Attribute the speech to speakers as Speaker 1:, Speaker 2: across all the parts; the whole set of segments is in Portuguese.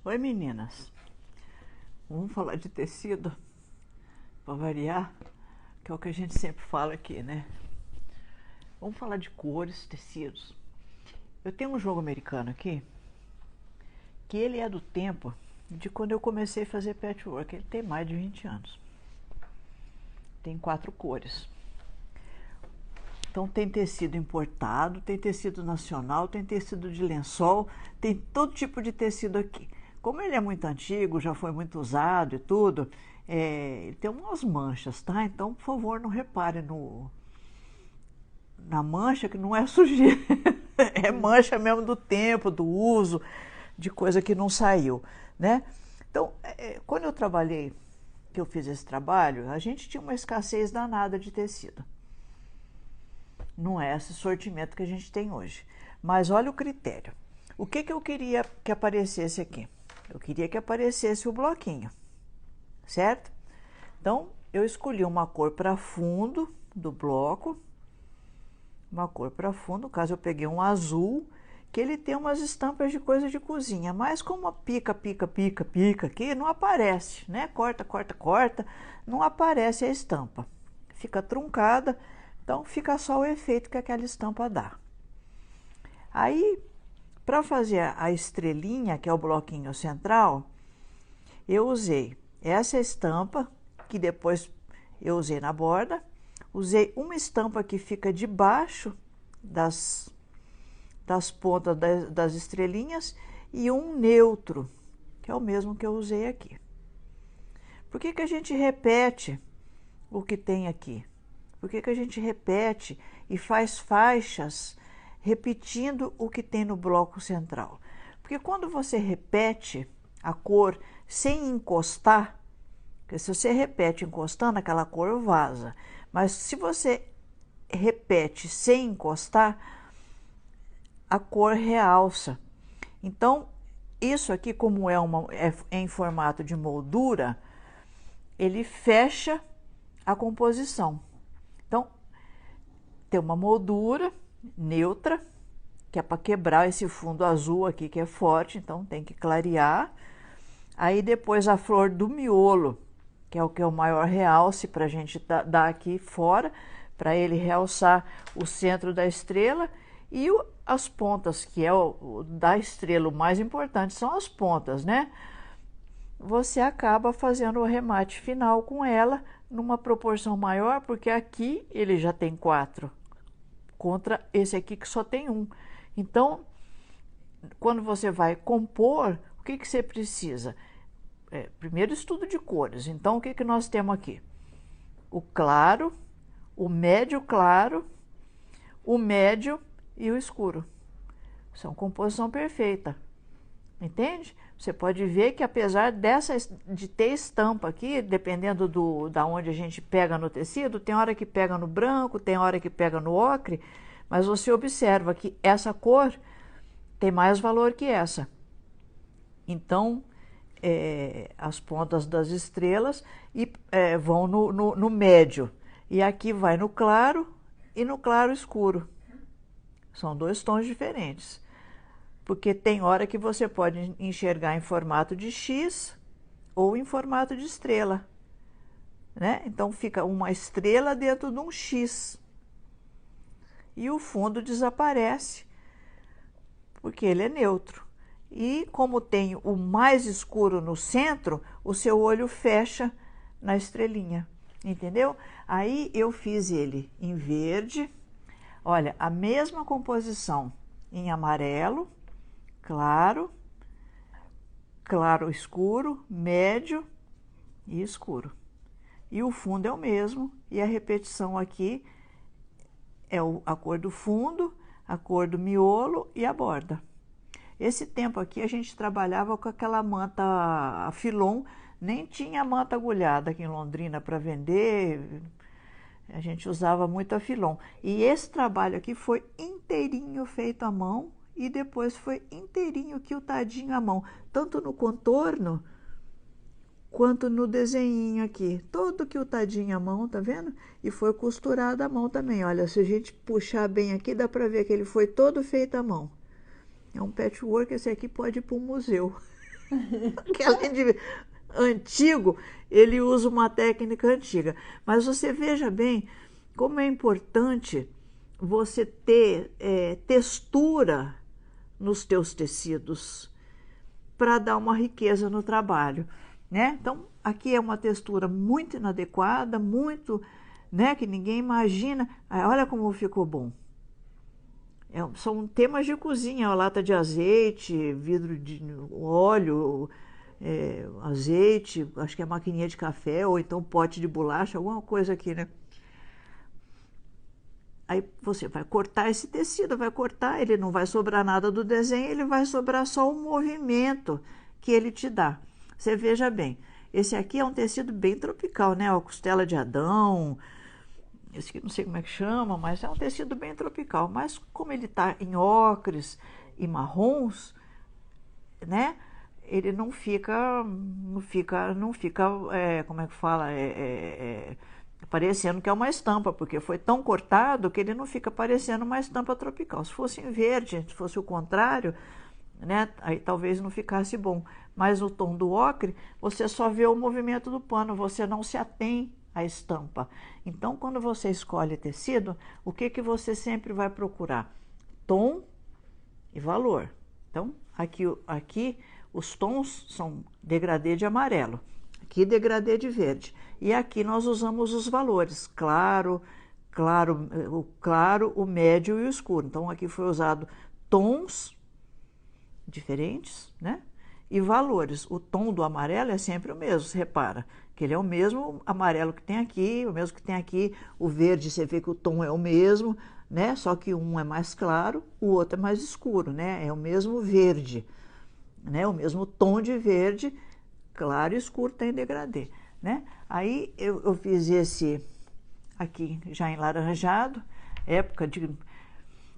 Speaker 1: Oi meninas, vamos falar de tecido para variar, que é o que a gente sempre fala aqui, né? Vamos falar de cores, tecidos. Eu tenho um jogo americano aqui, que ele é do tempo de quando eu comecei a fazer patchwork. Ele tem mais de 20 anos. Tem 4 cores. Então tem tecido importado, tem tecido nacional, tem tecido de lençol, tem todo tipo de tecido aqui. Como ele é muito antigo, já foi muito usado e tudo, ele tem umas manchas, tá? Então, por favor, não repare na mancha, que não é sujeira, é mancha mesmo do tempo, do uso, de coisa que não saiu, né? Então, quando eu trabalhei, que eu fiz esse trabalho, a gente tinha uma escassez danada de tecido. Não é esse sortimento que a gente tem hoje. Mas olha o critério. O que eu queria que aparecesse aqui? Eu queria que aparecesse o bloquinho, certo? Então, eu escolhi uma cor para fundo do bloco, uma cor para fundo, no caso eu peguei um azul, que ele tem umas estampas de coisa de cozinha, mas como pica aqui, não aparece, né? Corta, não aparece a estampa. Fica truncada, então fica só o efeito que aquela estampa dá. Aí, para fazer a estrelinha, que é o bloquinho central, eu usei essa estampa, que depois eu usei na borda, usei uma estampa que fica debaixo das pontas das estrelinhas e um neutro, que é o mesmo que eu usei aqui. Por que a gente repete o que tem aqui? Por que a gente repete e faz faixas repetindo o que tem no bloco central? Porque quando você repete a cor sem encostar, porque se você repete encostando, aquela cor vaza. Mas se você repete sem encostar, a cor realça. Então, isso aqui, como é em formato de moldura, ele fecha a composição. Então, tem uma moldura neutra, que é para quebrar esse fundo azul aqui, que é forte, então tem que clarear. Aí depois a flor do miolo, que é o maior realce para a gente dar aqui fora, para ele realçar o centro da estrela. E as pontas, que é da estrela, o mais importante são as pontas, né? Você acaba fazendo o remate final com ela numa proporção maior, porque aqui ele já tem 4, contra esse aqui que só tem 1. Então, quando você vai compor, o que você precisa? Primeiro, estudo de cores. Então, o que nós temos aqui? O claro, o médio claro, o médio e o escuro. São composição perfeita. Entende? Você pode ver que apesar de ter estampa aqui, dependendo da onde a gente pega no tecido, tem hora que pega no branco, tem hora que pega no ocre, mas você observa que essa cor tem mais valor que essa. Então, as pontas das estrelas vão no médio, e aqui vai no claro e no claro escuro. São 2 tons diferentes. Porque tem hora que você pode enxergar em formato de X ou em formato de estrela, né? Então fica uma estrela dentro de um X. E o fundo desaparece, porque ele é neutro. E como tem o mais escuro no centro, o seu olho fecha na estrelinha, entendeu? Aí eu fiz ele em verde, olha, a mesma composição em amarelo, claro, claro escuro, médio e escuro. E o fundo é o mesmo, e a repetição aqui é a cor do fundo, a cor do miolo e a borda. Esse tempo aqui a gente trabalhava com aquela manta a filon, nem tinha manta agulhada aqui em Londrina para vender, a gente usava muito a filon. E esse trabalho aqui foi inteirinho feito à mão, e depois foi inteirinho quiltadinho à mão, tanto no contorno quanto no desenhinho aqui, todo quiltadinho à mão, tá vendo? E foi costurado à mão também. Olha, se a gente puxar bem aqui, dá para ver que ele foi todo feito à mão. É um patchwork, esse aqui pode ir para um museu. Que além de antigo, ele usa uma técnica antiga. Mas você veja bem como é importante você ter textura nos teus tecidos para dar uma riqueza no trabalho, né? Então, aqui é uma textura muito inadequada, muito, né, que ninguém imagina. Olha como ficou bom. São temas de cozinha, ó, lata de azeite, vidro de óleo, azeite, acho que é maquininha de café, ou então pote de bolacha, alguma coisa aqui, né? Aí você vai cortar esse tecido, vai cortar, ele não vai sobrar nada do desenho, ele vai sobrar só o movimento que ele te dá. Você veja bem, esse aqui é um tecido bem tropical, né? A costela de Adão, esse aqui não sei como é que chama, mas é um tecido bem tropical. Mas como ele está em ocres e marrons, né? Ele não fica, como é que fala? Parecendo que é uma estampa, porque foi tão cortado que ele não fica parecendo uma estampa tropical. Se fosse em verde, se fosse o contrário, né, aí talvez não ficasse bom. Mas no tom do ocre, você só vê o movimento do pano, você não se atém à estampa. Então, quando você escolhe tecido, o que você sempre vai procurar? Tom e valor. Então, aqui os tons são degradê de amarelo, aqui degradê de verde. E aqui nós usamos os valores, claro, o médio e o escuro. Então, aqui foi usado tons diferentes, né? E valores. O tom do amarelo é sempre o mesmo, você repara, que ele é o mesmo amarelo que tem aqui, o mesmo que tem aqui. O verde, você vê que o tom é o mesmo, né? Só que um é mais claro, o outro é mais escuro, né? É o mesmo verde, né? O mesmo tom de verde, claro e escuro tem degradê, né? Aí eu fiz esse aqui já enlaranjado, época de...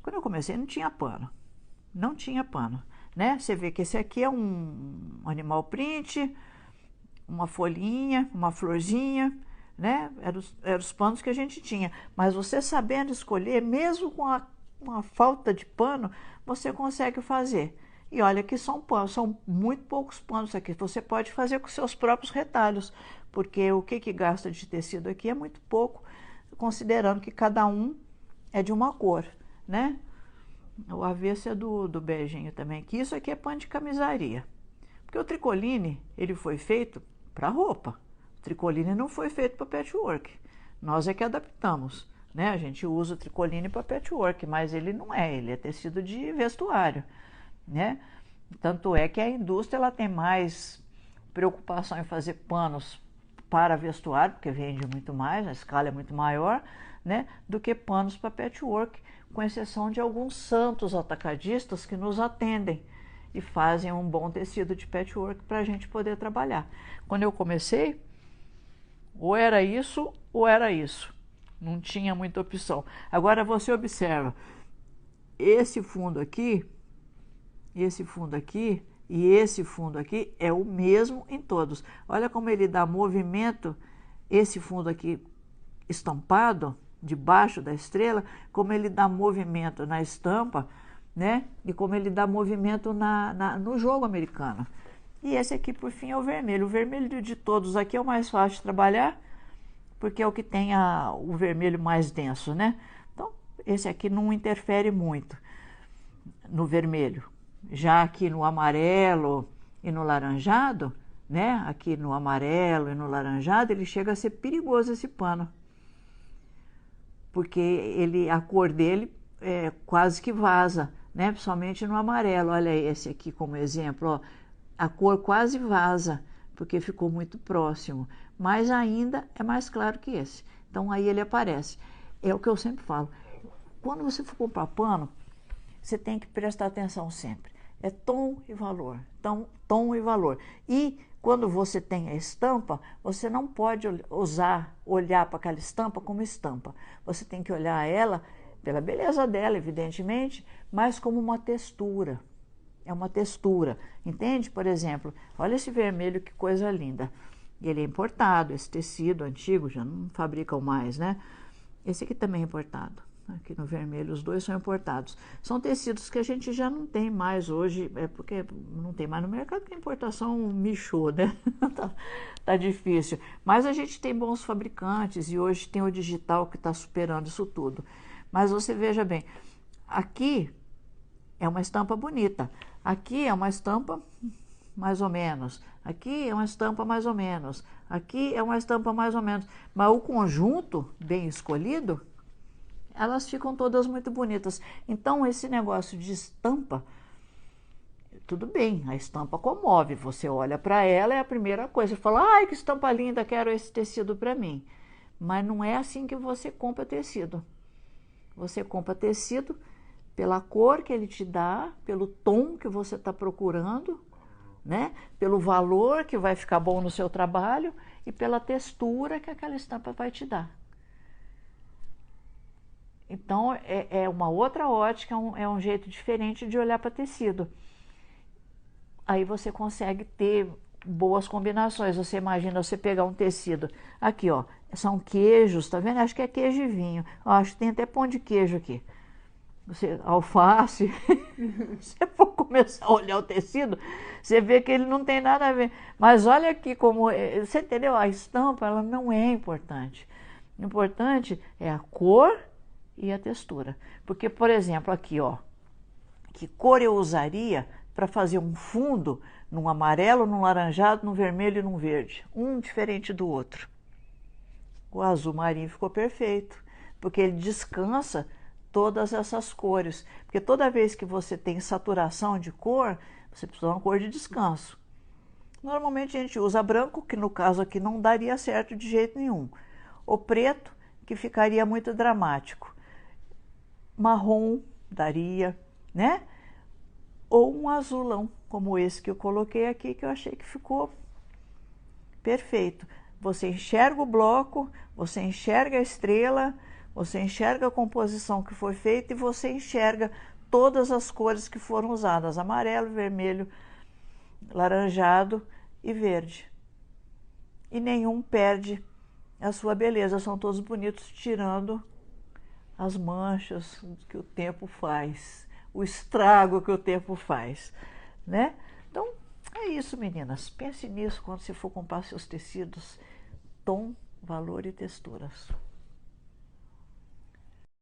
Speaker 1: Quando eu comecei não tinha pano, né? Você vê que esse aqui é um animal print, uma folhinha, uma florzinha, né? Eram os panos que a gente tinha. Mas você sabendo escolher, mesmo com uma falta de pano, você consegue fazer. E olha que são muito poucos panos aqui. Você pode fazer com seus próprios retalhos, porque o que gasta de tecido aqui é muito pouco, considerando que cada um é de uma cor, né? O avesso é do beijinho também, que isso aqui é pano de camisaria. Porque o tricoline, ele foi feito para roupa. O tricoline não foi feito para patchwork. Nós é que adaptamos, né? A gente usa o tricoline para patchwork, mas ele é tecido de vestuário, né? Tanto é que a indústria ela tem mais preocupação em fazer panos para vestuário, porque vende muito mais, a escala é muito maior, né, do que panos para patchwork, com exceção de alguns santos atacadistas que nos atendem e fazem um bom tecido de patchwork para a gente poder trabalhar. Quando eu comecei, ou era isso ou era isso, não tinha muita opção. Agora você observa, esse fundo aqui e esse fundo aqui é o mesmo em todos. Olha como ele dá movimento, esse fundo aqui estampado, debaixo da estrela, como ele dá movimento na estampa, né? E como ele dá movimento no jogo americano. E esse aqui, por fim, é o vermelho. O vermelho de todos aqui é o mais fácil de trabalhar, porque é o que tem o vermelho mais denso, né? Então, esse aqui não interfere muito no vermelho. Já aqui no amarelo e no laranjado, né? Aqui no amarelo e no laranjado, ele chega a ser perigoso esse pano. Porque a cor dele quase que vaza, né? Principalmente no amarelo. Olha esse aqui como exemplo, ó. A cor quase vaza, porque ficou muito próximo. Mas ainda é mais claro que esse. Então aí ele aparece. É o que eu sempre falo. Quando você for comprar pano, você tem que prestar atenção sempre. É tom e valor, tom e valor. E quando você tem a estampa, você não pode olhar para aquela estampa como estampa. Você tem que olhar ela pela beleza dela, evidentemente, mas como uma textura. É uma textura, entende? Por exemplo, olha esse vermelho, que coisa linda. Ele é importado, esse tecido antigo, já não fabricam mais, né? Esse aqui também é importado. aqui no vermelho, os dois são importados. São tecidos que a gente já não tem mais hoje, porque não tem mais no mercado, porque a importação mixou, né? tá difícil. Mas a gente tem bons fabricantes e hoje tem o digital que está superando isso tudo. Mas você veja bem, aqui é uma estampa bonita, aqui é uma estampa mais ou menos, aqui é uma estampa mais ou menos, aqui é uma estampa mais ou menos, mas o conjunto bem escolhido, elas ficam todas muito bonitas. Então esse negócio de estampa, tudo bem, a estampa comove, você olha para ela, é a primeira coisa, você fala, ai que estampa linda, quero esse tecido para mim. Mas não é assim que você compra tecido. Você compra tecido pela cor que ele te dá, pelo tom que você está procurando, né? Pelo valor que vai ficar bom no seu trabalho e pela textura que aquela estampa vai te dar. Então, é uma outra ótica, é um jeito diferente de olhar para tecido. Aí você consegue ter boas combinações. Você imagina você pegar um tecido. Aqui, ó, são queijos, tá vendo? Acho que é queijo e vinho. Acho que tem até pão de queijo aqui. Você, alface. Se você for começar a olhar o tecido, você vê que ele não tem nada a ver. Mas olha aqui como... Você entendeu? A estampa, ela não é importante. O importante é a cor e a textura. Porque, por exemplo, aqui, ó, que cor eu usaria para fazer um fundo num amarelo, num laranjado, num vermelho e num verde, um diferente do outro. O azul marinho ficou perfeito, porque ele descansa todas essas cores. Porque toda vez que você tem saturação de cor, você precisa de uma cor de descanso. Normalmente a gente usa branco, que no caso aqui não daria certo de jeito nenhum. O preto, que ficaria muito dramático. Marrom daria, né? Ou um azulão, como esse que eu coloquei aqui, que eu achei que ficou perfeito. Você enxerga o bloco, você enxerga a estrela, você enxerga a composição que foi feita e você enxerga todas as cores que foram usadas, amarelo, vermelho, laranjado e verde. E nenhum perde a sua beleza, são todos bonitos, tirando as manchas que o tempo faz, o estrago que o tempo faz, né? Então, é isso, meninas. Pense nisso quando você for comprar seus tecidos, tom, valor e texturas.